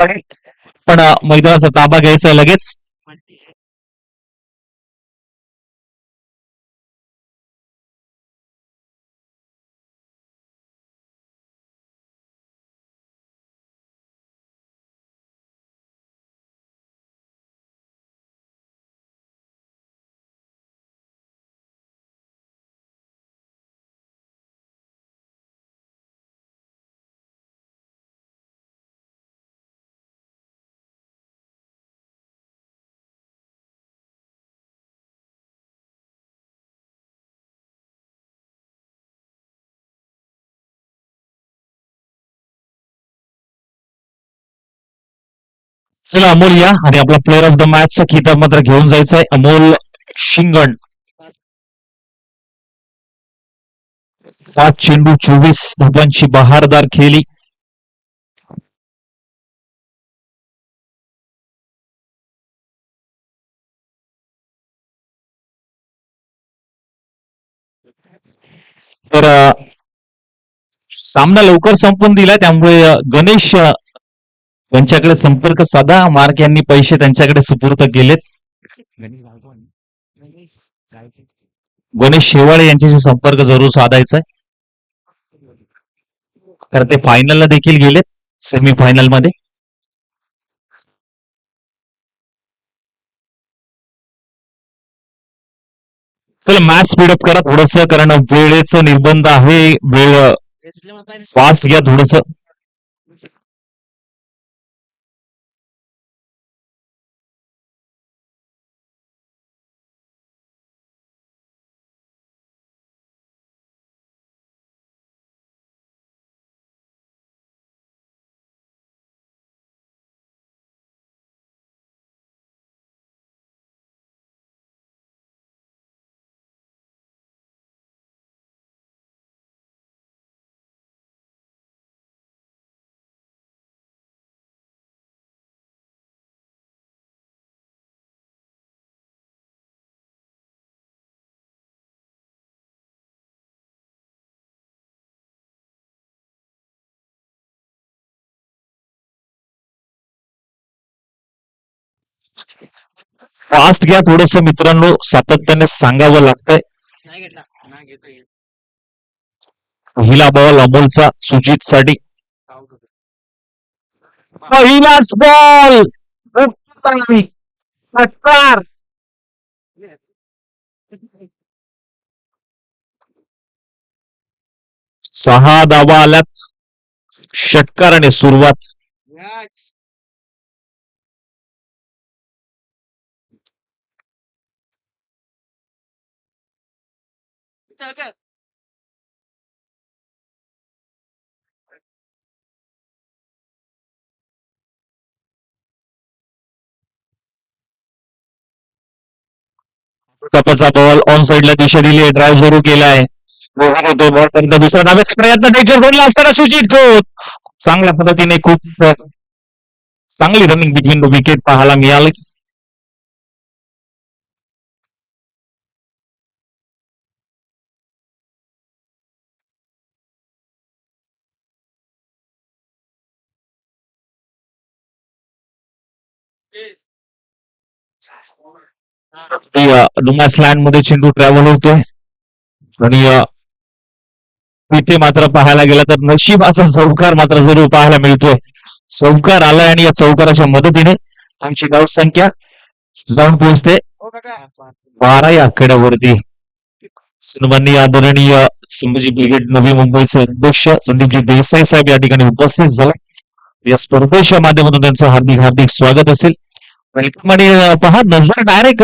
पण मैदानाचा ताबा घ्यायचा लगेच. चला अमोल या आणि आपला प्लेअर ऑफ द मॅचचा किताब मात्र घेऊन जायचा आहे. अमोल शिंगण, 5 चेंडू 24 धाबांची बहारदार खेळी. तर सामना लवकर संपून दिला, त्यामुळे गणेश यांच्याकडे संपर्क साधा. मार्क यांनी पैसे त्यांच्याकडे सुपूर्द केलेत. गणेश शेवाळे यांच्याशी संपर्क जरूर साधायचा आहे, तर ते फायनलला देखील गेलेत, सेमीफायनल मध्ये. चला मॅच स्पीडअप करा थोडस, कारण वेळेचं निर्बंध आहे. वेळ फास्ट घ्या थोडस. फास्ट घ्या थोडस मित्रांनो, सातत्याने सांगावं लागतंय. पहिला बॉल अमोलचा सुजित साठी. पहिलाच बॉल, षटकार. 6 धावा आल्यात. षटकाराने सुरुवात. कपाचा बॉल ऑन साइडला दिशा दिली आहे, ड्राईव्ह सुरू केला आहे. बॉल पर्यंत दुसरा डाव्याचा प्रयत्न डेंजर झोनला असताना सुजित खोत चांगल्या पद्धतीने खूप चांगली रनिंग बिटवीन विकेट पाहायला मिळाली. डुमास लँड मध्ये चेंडू ट्रॅव्हल होतोय, आणि तिथे मात्र पाहायला गेला तर नशिबाचा चौकार मात्र जरूर पाहायला मिळतोय. चौकार आलाय आणि या चौकाराच्या मदतीने आमची धाव संख्या जाऊन पोहोचते 12 या आकड्यावरती. सन्माननीय आदरणीय संभाजी ब्रिगेड नवी मुंबईचे अध्यक्ष संदीपजी देसाई साहेब या ठिकाणी उपस्थित झाले. या स्पर्धेच्या माध्यमातून त्यांचं हार्दिक हार्दिक स्वागत असेल. वेलकम. आणि पहा नजर डायरेक्ट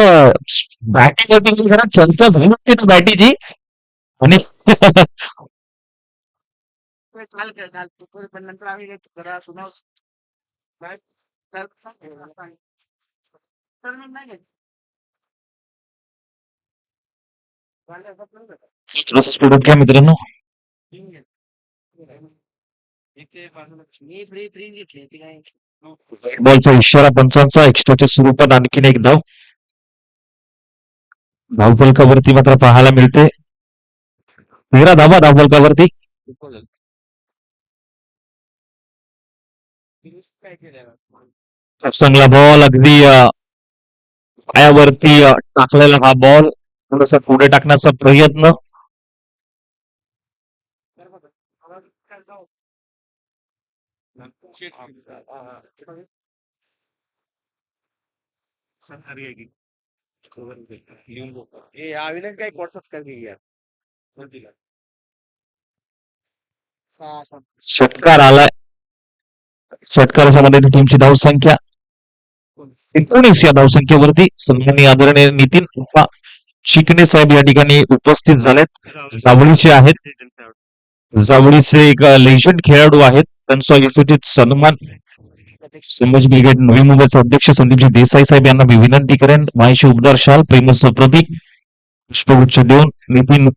बॅटिंग जरा चर्चा झाली बॅटीची, आणि स्पीड घ्या मित्रांनो. बॉलचा इशारा पंचांचा, एक्स्ट्राच्या स्वरूपात आणखीन एक धाव. धावफलकावरती मात्र पाहायला मिळते 13 धावा धावफलकावरती. चांगला बॉल अगदी पायावरती टाकलेला हा बॉल थोडस पुढे टाकण्याचा प्रयत्न. षटकार आलाय. षटकाराच्या मध्ये टीमची धावसंख्या 19 या धावसंख्येवरती सन्माननीय आदरणीय नितीन चिकणे साहेब या ठिकाणी उपस्थित झालेत. जावळीचे आहेत. जावळीचे एक लेजंड खेळाडू आहेत. त्यांचा यशोचित सन्मान संभाजी ब्रिगेड नवी मुंबईचे अध्यक्ष संदीपजी देसाई साहेब यांना मी विनंती करेन माहिती उपदार शाल प्रेमस प्रतीक पुष्पगुच्छ देऊन नितीन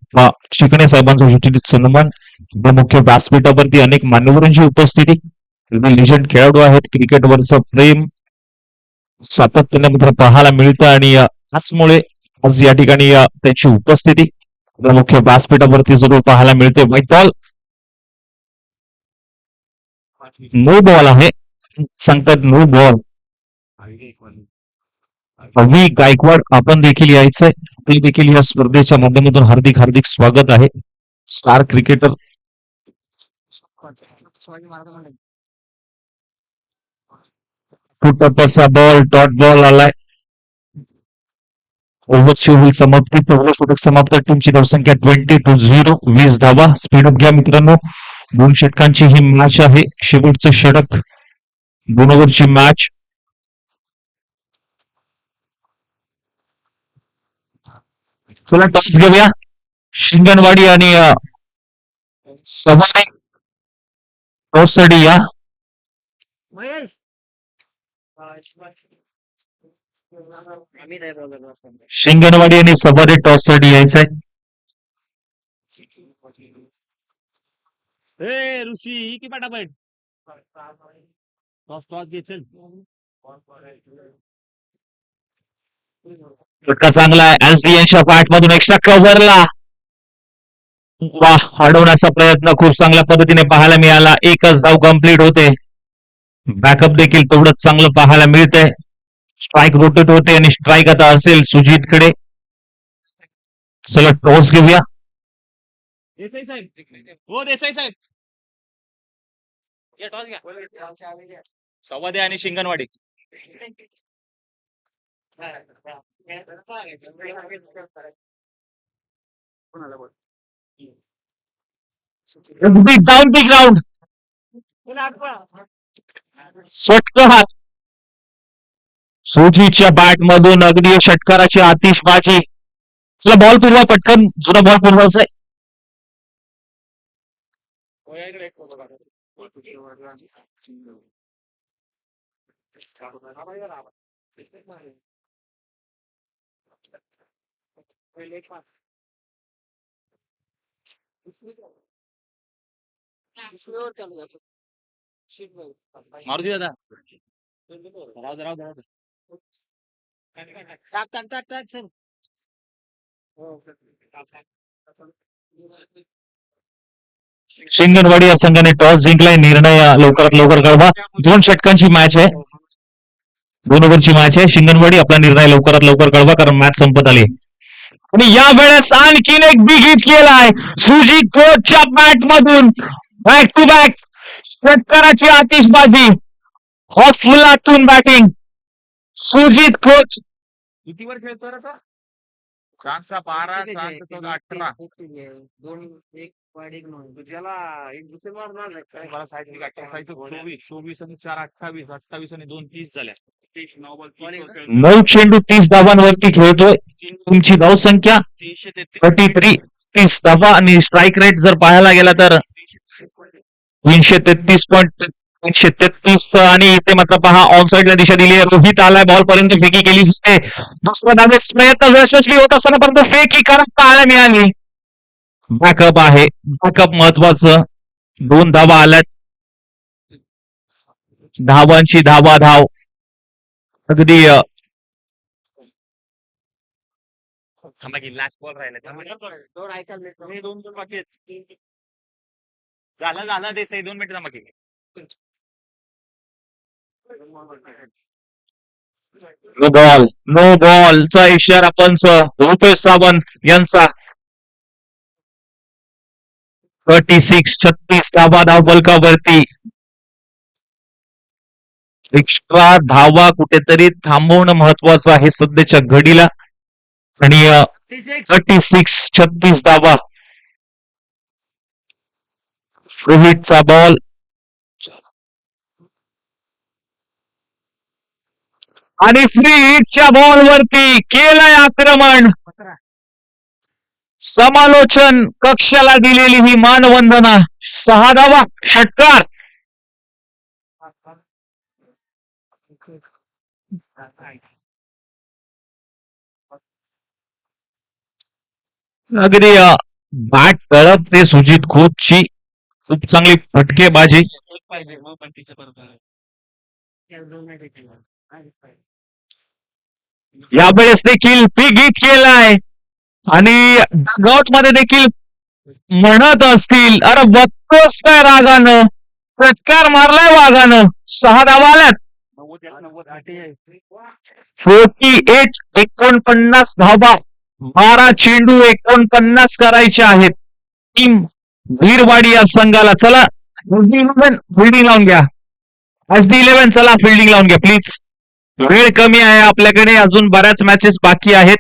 चिकणे साहेबांचा यशोचित सन्मान. मुख्य व्यासपीठावरती अनेक मान्यवरांची उपस्थिती. लेजंड खेळाडू आहेत. क्रिकेटवरचं प्रेम सातत्याने मात्र पाहायला मिळतं आणि त्याचमुळे आज या ठिकाणी त्यांची उपस्थिती मुख्य व्यासपीठावरती जरूर पाहायला मिळते. व्हाईट बॉल नो बॉल आहे सांगतात. No ball. रवी गायकवाड आपण देखील यायचंय. आपले देखील या स्पर्धेच्या माध्यमातून हार्दिक हार्दिक स्वागत आहे. स्टार क्रिकेटर टप्प्याचा बॉल डॉट बॉल आलाय. ओव्हरची होईल समाप्ती. पहिलं षटक समाप्त. टीमची धावसंख्या 20-0. 20 धावा. स्पीडअप घ्या मित्रांनो. 2 षटकांची ही मॅच आहे. शेवटचं षटक 2 ओव्हरची मॅच. चला टॉस घेऊया. शिंगणवाडी आणि सवाई टॉससाठी या. शिंगणवाडी आणि सवाई टॉससाठी यायचंय. ऋषी की पटापट फटका चांगला आहे. यांच्या पाठमधून एक्स्ट्रा कव्हरला अडवण्याचा प्रयत्न खूप चांगल्या पद्धतीने पाहायला मिळाला. एकच धाव कंप्लीट होते. बॅकअप देखील तेवढंच चांगलं पाहायला मिळतंय. स्ट्राईक रोटेट होते आणि स्ट्राईक आता असेल सुजितकडे. चला टॉस घेऊया. देसाई साहेब हो देसाई साहेब टॉस घ्या. सवादे आणि शिंगणवाडी. Down the ground. षटकार सुजीतच्या बॅट मधून अगदी षटकाराची आतिषबाजी. चला बॉल पुरवा पटकन. जुना बॉल पुरवायचा आहे. मारुती दादा राहू दे. टाक सर. शिंगणवाडी या संघाने टॉस जिंकलाय. निर्णय लवकरात लवकर कळवा. 2 षटकांची मॅच आहे. 2 ओव्हरची मॅच आहे. शिंगणवाडी आपला निर्णय लवकरात लवकर कळवा कारण मॅच संपत आली. आणि या वेळेस आणखीन एक बिग हिट केलाय सुजीत कोचच्या बॅट मधून. बॅक टू बॅक षटकाराची आतिषबाजी. ऑफलातून बॅटिंग सुजीत कोच. कितीवर खेळतो रे 7-12 7-14 24 आणि 4 28 28 आणि 2 30 झाल्या. 9 चेंडू 30 धावांवरती खेळतोय. तुमची धावसंख्या 30 धावा आणि स्ट्राईक रेट जर पाहायला गेला तर 333 आणि इथे मात्र पहा ऑन साईडला दिशा दिली आहे. रोहित आलाय. बॉल पर्यंत फेकी केली दिसते. दुसरा डावेच प्रयत्न यशस्वी होत असताना परंतु फेकी करत पाहायला मिळाली. बॅकअप आहे. बॅकअप महत्वाचं. 2 धावा आल्यात. धावांची धाव अगदी लास्ट बॉल राहिला. दोन बाकी आहेत. झाला देसाई 2 मिनिट बाकी. नो बॉल, नो बॉलचा इशारा पंच रुपेश सावंत यांचा. 36 धावा धावफलकावरती. एक्स्ट्रा धावा कुठेतरी थांबवणं महत्वाचं आहे सध्याच्या घडीला. आणि 36 धावा. रोहितचा बॉल आणि फ्री हिटच्या बॉलवरती केलंय आक्रमण. समालोचन कक्षाला दिलेली ही मानवंदना. 6 धावा, षटकार. अगदी बॅट तळपते सुजित खोतची. खूप चांगली फटकेबाजी. यावेळेस देखील बिग हिट केलाय आणि डगआउट मध्ये देखील म्हणत असतील, अरे बघतोस काय रागानं, फटकार मारलाय वाघानं. 6 धावा आल्यात. 49 धावा. 12 चेंडू 49 करायचे आहेत टीम भीरवाडी या संघाला. चला फिल्डिंग लावून घ्या. SD11 चला फिल्डिंग लावून घ्या प्लीज. वेळ कमी आहे आपल्याकडे, अजून बऱ्याच मॅचेस बाकी आहेत.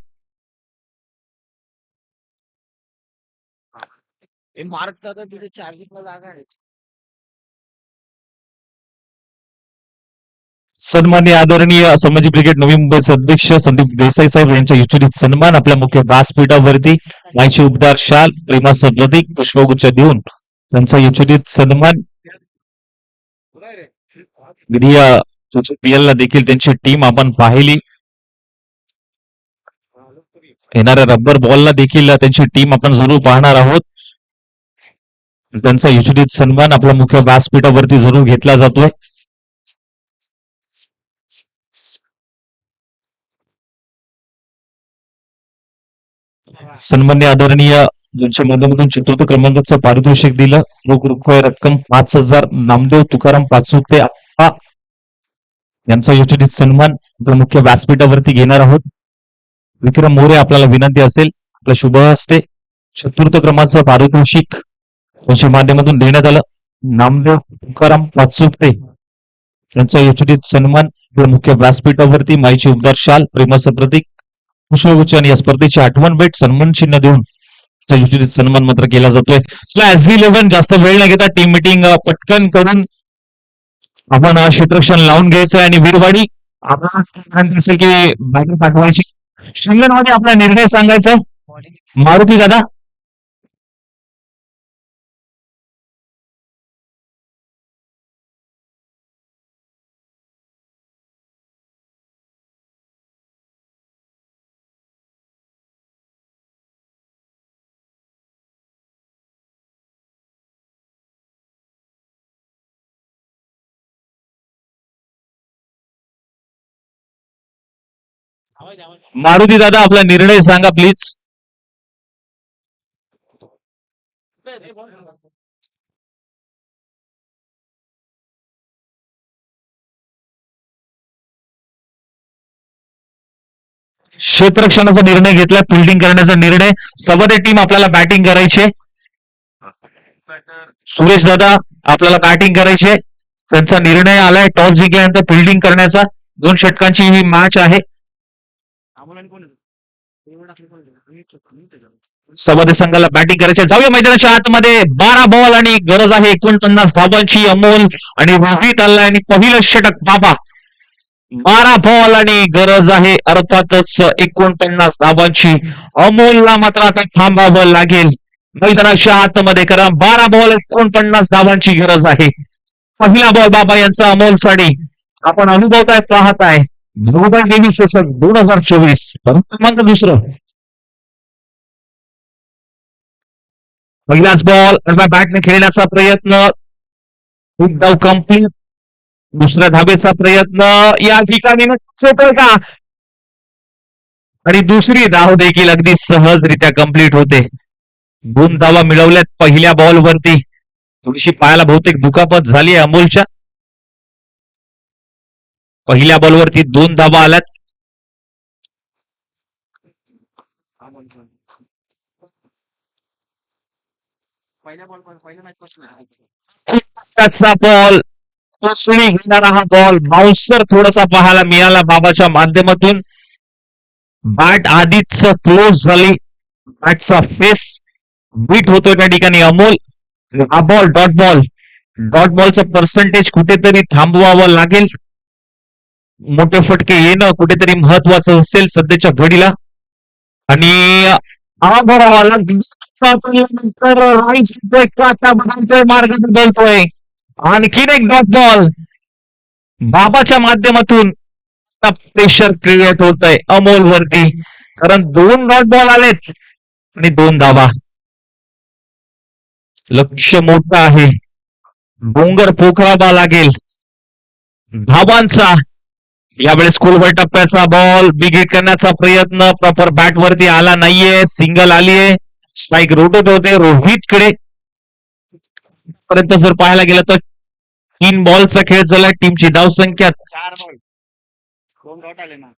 सन्मान्य आदरणीय संभाजी ब्रिगेड नवी मुंबईचे अध्यक्ष संदीप देसाई साहेब यांच्या युचित सन्मान आपल्या मुख्य व्यासपीठावरती मायची उबदार शाल प्रेमाचं प्रतीक पुष्पगुच्छ देऊन त्यांचा युचित सन्मान. PL ला देखील त्यांची टीम आपण पाहिली. येणाऱ्या रब्बर बॉलला देखील त्यांची टीम आपण जरूर पाहणार आहोत. त्यांचा युचित सन्मान आपल्या मुख्य व्यासपीठावरती जरूर घेतला जातोय. सन्मान्य आदरणीय ज्यांच्या माध्यमातून चतुर्थ क्रमांकाचं पारितोषिक दिलं, रोख रक्कम 5,000 नामदेव तुकाराम पाचुकते आप्पा यांचा योजनेत सन्मान आपल्या मुख्य व्यासपीठावरती घेणार आहोत. विक्रम मोरे आपल्याला विनंती असेल आपल्या शुभ हस्ते चतुर्थ क्रमांकाचं पारितोषिक त्यांच्या माध्यमातून देण्यात आलं. नामदेव तुकाराम पाचुकते यांचा योजनेत सन्मान आपल्या मुख्य व्यासपीठावरती माईची उबदार शाल प्रेमाचं प्रतीक पुष्पगुच्छ आणि या स्पर्धेची आठवण भेट सन्मान चिन्ह देऊन सन्मान मात्र केला जातोय. SD11 जास्त वेळ न घेता टीम मिटिंग पटकन करून आपण क्षेत्ररक्षण लावून घ्यायचं आणि वीरवाडी आपण असेल की बॅटर पाठवायची. शिंगणवाडी आपला निर्णय सांगायचा. मारुती दादा मारुती दादा आपला निर्णय सांगा प्लीज. क्षेत्ररक्षणाचा निर्णय घेतला, फिल्डिंग करण्याचा निर्णय. सबदे टीम आपल्याला बॅटिंग करायचे. सुरेश दादा आपल्याला बॅटिंग करायचे. त्यांचा निर्णय आलाय टॉस जिंकल्यानंतर फिल्डिंग करण्याचा. 2 षटकांची ही मॅच आहे. सबदे संघाला बॅटिंग करायची. जाऊया मैदानाच्या आतमध्ये. 12 बॉल आणि गरज आहे 49 धावांची. अमोल आणि रोहित आला आणि पहिलं षटक बाबा. 12 बॉल आणि गरज आहे अर्थातच 49 धावांची. अमोलला मात्र आता थांबावं लागेल मैदानाच्या आतमध्ये, कारण 12 बॉल 49 धावांची गरज आहे. पहिला बॉल बाबा यांचा अमोलसाठी. आपण अनुभवताय पाहताय जोरदार गेली शोषक 2024 क्रमांक दुसरं. पहिलाच बॉल बॅटने खेळण्याचा प्रयत्न. एक धाव कंप्लीट. दुसऱ्या धाबेचा प्रयत्न या ठिकाणी का आणि दुसरी धाव देखील अगदी सहजरित्या कंप्लीट होते. 2 धावा मिळवल्यात पहिल्या बॉलवरती. थोडीशी पायाला बहुतेक दुखापत झाली आहे अमोलच्या. पहिल्या बॉलवरती 2 धावा आल्यात. पहिल्या मॅच पासून त्याचा बॉल कसोडी घेणारा हा बॉल बाउन्सर थोडासा पाहायला मिळाला बाबाच्या माध्यमातून. बॅट आधीच क्लोज झाली. बॅटचा फेस बीट होतोय त्या ठिकाणी अमोल. हा बॉल डॉट बॉल. डॉट बॉलचं पर्सेंटेज कुठेतरी थांबवावं लागेल. मोठे फटके येणं कुठेतरी महत्वाचं असेल सध्याच्या घडीला. आणि मार्ग बदलतोय. आणखीन एक डॉट बॉल बाबाच्या माध्यमातून प्रेशर क्रिएट होत आहे अमोल वरती. कारण 2 डॉट बॉल आलेत आणि 2 धावा. लक्ष मोठं आहे. डोंगर पोखरावा लागेल धावांचा. यावेळेस खोलवर टप्प्याचा बॉल बिग हिट करण्याचा प्रयत्न प्रॉपर बॅट वरती आला नाहीये. सिंगल आलीये. स्ट्राईक रोटेट होते रोहितकडे. पर्यंत जर पाहायला गेलं तर 3 बॉलचा खेळ झाला. टीमची धावसंख्या 4 बॉल 2 डॉट आले ना.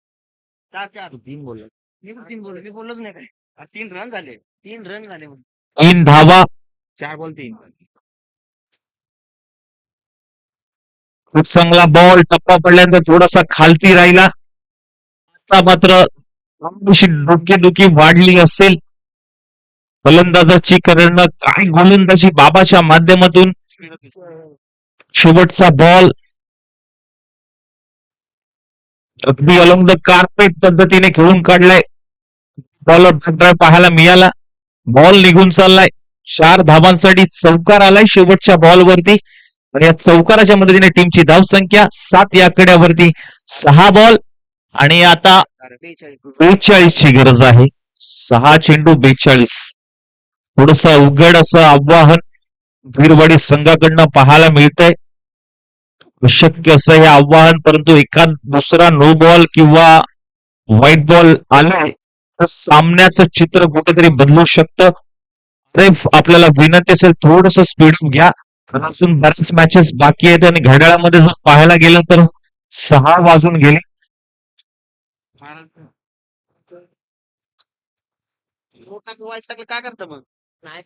4 3 बोललो. मी बोललोच नाही काय. 3 रन झाले. 3 रन झाले. 3 धावा. 4 बॉल 3. खूप चांगला बॉल टप्पा पडल्यानंतर थोडासा खालती राहिला. आता मात्र डोकेदुखी वाढली असेल फलंदाजाची. करणं काय गोलंदाजी बाबाच्या माध्यमातून. शेवटचा बॉल अगदी अलॉंग द कार्पेट पद्धतीने खेळून काढलाय. बॉलर पाहायला मिळाला. बॉल निघून चाललाय. 4 धावांसाठी चौकार आलाय शेवटच्या बॉलवरती. आणि या चौकाराच्या मदतीने टीमची धावसंख्या 7 या आकड्यावरती. 6 बॉल आणि आता 42 ची गरज आहे. 6 चेंडू 42. थोडस अवघड असं आव्हान वीरवाडी संघाकडनं पाहायला मिळतंय. शक्य असं हे आव्हान. परंतु एखाद दुसरा नो बॉल किंवा व्हाईट बॉल आलाय तर सामन्याचं चित्र कुठेतरी बदलू शकतं. आपल्याला विनंती असेल थोडस स्पीड घ्या. अजून बऱ्याच मॅचेस बाकी आहेत आणि घड्याळामध्ये जर पाहायला गेलं तर 6 वाजून गेले. वाईट टाकलं काय करतं मग. नाही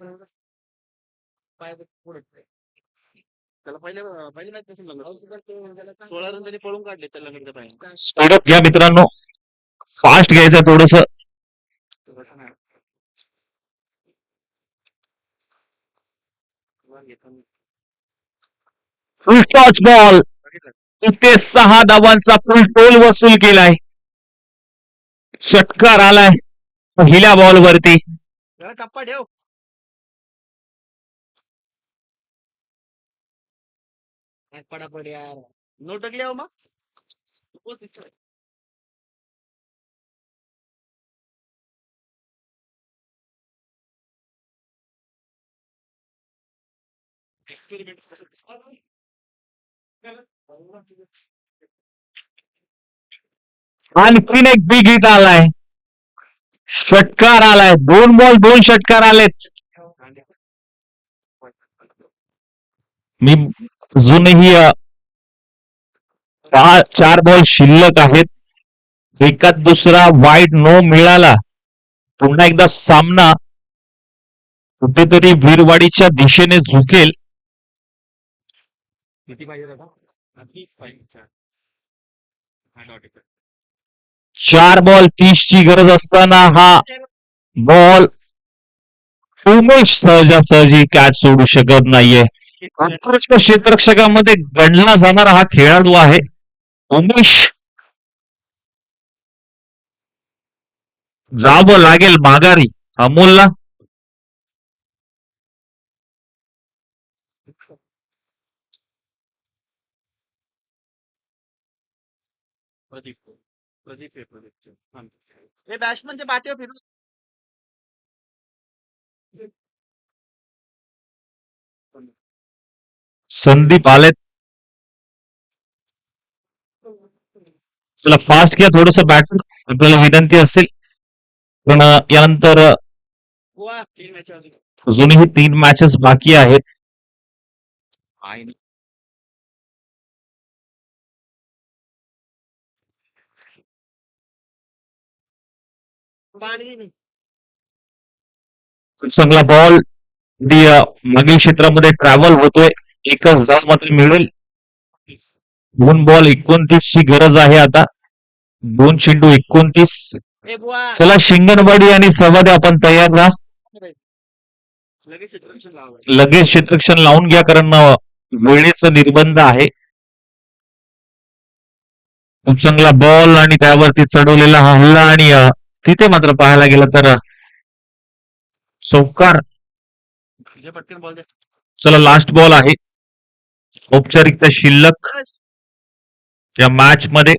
त्याला पहिली मॅच पासून 16 रन त्यांनी पळून काढले त्याला. स्पीडअप घ्या मित्रांनो. फास्ट घ्यायचं थोडस. फुल टॉच बॉल. इथे 6 धावांचा फुल टोल वसूल केलाय. षटकार आलाय पहिल्या बॉलवरती. टप्पा ठेव. पडापड यार. नो टकले हो मग. आणखीन एक बिग हिट आलाय. षटकार आलाय. 2 बॉल 2 षटकार आलेत. मी अजूनही 4 बॉल शिल्लक आहेत. एकात दुसरा वाईड नो मिळाला पुन्हा एकदा सामना कुठेतरी वीरवाडीच्या दिशेने झुकेल. किती पाहिजे दादा. 30 पाहिजे. 4 बॉल 30 ची गरज असताना हा बॉल उमेश सहजासहजी कॅच सोडू शकत नाहीये. उत्कृष्ट क्षेत्ररक्षकामध्ये गणला जाणारा हा खेळाडू आहे उमेश. जावं लागेल माघारी अमोलला. प्रदीप हे बॅट्समनच्या बाटेवर फिरू. संदीप आलेत. चला फास्ट घ्या थोडस बॅट. आपल्याला विनंती असेल पण यानंतर अजूनही 3 मॅचेस बाकी आहेत. खूप चांगला बॉल मागील क्षेत्रामध्ये ट्रॅव्हल होतोय. एकच धाव मात्र मिळेल. 2 बॉल 29 ची गरज आहे आता. 2 चेंडू 29. चला शिंगणवाडी आणि सवादे आपण तयार राहा. लगेच क्षेत्ररक्षण लावा. लगेच क्षेत्ररक्षण लावून घ्या कारण वेळेचं निर्बंध आहे. खूप चांगला बॉल आणि त्यावरती चढवलेला हा हल्ला आणि तिथे मात्र पाहायला गेलं तर चौकार. जे पटकन बॉल दे. चला लास्ट बॉल आहे. औपचारिकता शिल्लक या मॅच मध्ये.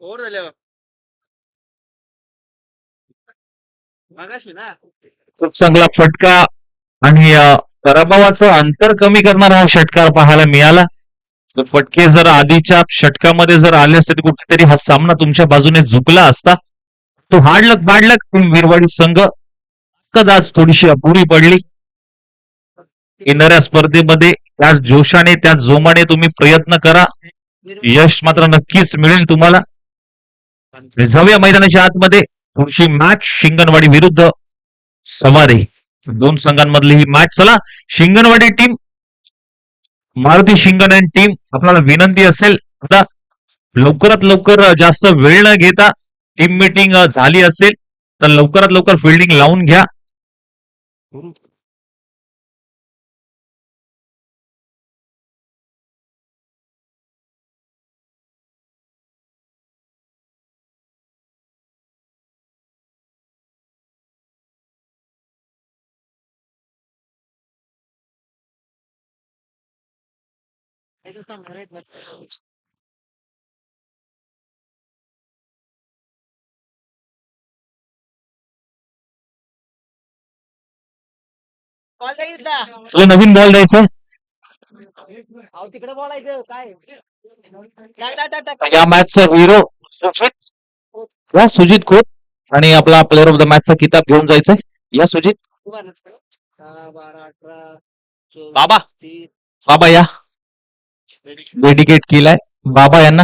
ओव्हर झाल्यावर मागाशी ना. खूप चांगला फटका आणि पराभवाचं अंतर कमी करणारा हा षटकार पाहायला मिळाला. तर फटके जर आधीच्या षटकामध्ये जर आले असते तर कुठेतरी हा सामना तुमच्या बाजूने झुकला असता. तो हाडलक बाडलक विरवाडी संघ कदाच थोडीशी अपुरी पडली. येणाऱ्या स्पर्धेमध्ये त्याच जोशाने त्याच जोमाने तुम्ही प्रयत्न करा. यश मात्र नक्कीच मिळेल तुम्हाला. जाऊया मैदानाच्या आतमध्ये. पुढची मॅच शिंगणवाडी विरुद्ध सवारी. 2 संघांमधली ही मॅच. चला शिंगणवाडी टीम, मारुती शिंगण टीम, आपल्याला विनंती असेल आता लवकरात लवकर जास्त वेळ न घेता टीम मीटिंग झाली असेल तर लवकरात लवकर फिल्डिंग लावून घ्या. चला नवीन बॉल द्यायचा. तिकडे बोलायचं काय. या मॅचचा हिरो सुजित. या सुजित खोत आणि आपला प्लेअर ऑफ द मॅचचा किताब घेऊन जायचंय. या सुजित. 12, 18, बाबा बाबा या. डेडिकेट केलाय बाबा यांना.